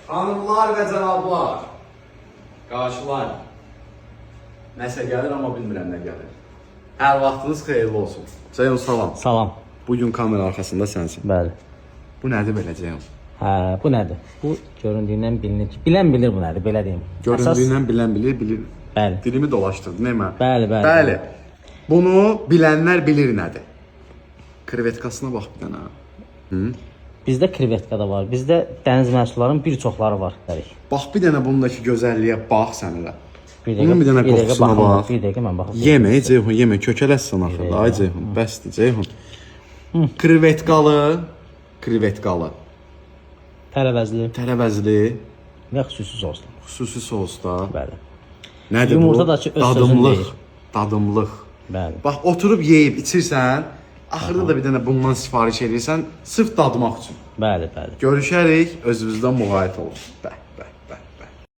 Xanımlar və cənablar, qarşılayın. Nəsə gəlir, amma bilmirəm nə gəlir. Hər vaxtınız xeyirli olsun. Ceyhun, salam. Salam. Bugün kamera arxasında sənsin. Bəli. Bu nədir belə Ceyhun? Hə, bu nədir? Bu göründüyündən bilinir ki, bilən bilir bu nədir, belə deyim. Göründüyündən bilən bilir, bilir. Bəli. Dilimi dolaşdırdın, nə mən? Bəli, bəli. Bəli. Bunu bilənlər bilir nədir. Krevetkasına bax bir dənə. Hı? Bizdə krevetka da var, bizdə dəniz məhsullarının bir çoxları var. Dərik. Bax bir dənə bundakı gözəlliyə bax sən elə. Bir Bunun bir dənə qoxusuna bax. Bir dəqiqə mən baxım. Yemə Ceyhun, yemə, kökələsən axırda. Ay Ceyhun, bəsdir Ceyhun. Krevetkalı, krevetkalı. Tərəvəzli Tərəvəzli, və xüsusi soslu. xüsusi sosda. Bəli. Nədir Yumurta bu? da ki, öz sözünü Dadımlıq, deyir. dadımlıq. Bəli. Bax oturub yeyib içirsən, axırda da bir dənə bundan sifariş edirsən, sırf dadmaq üçün. Bəli, bəli. Görüşərik, özünüzdən müğayət olun. Bəh, bəh.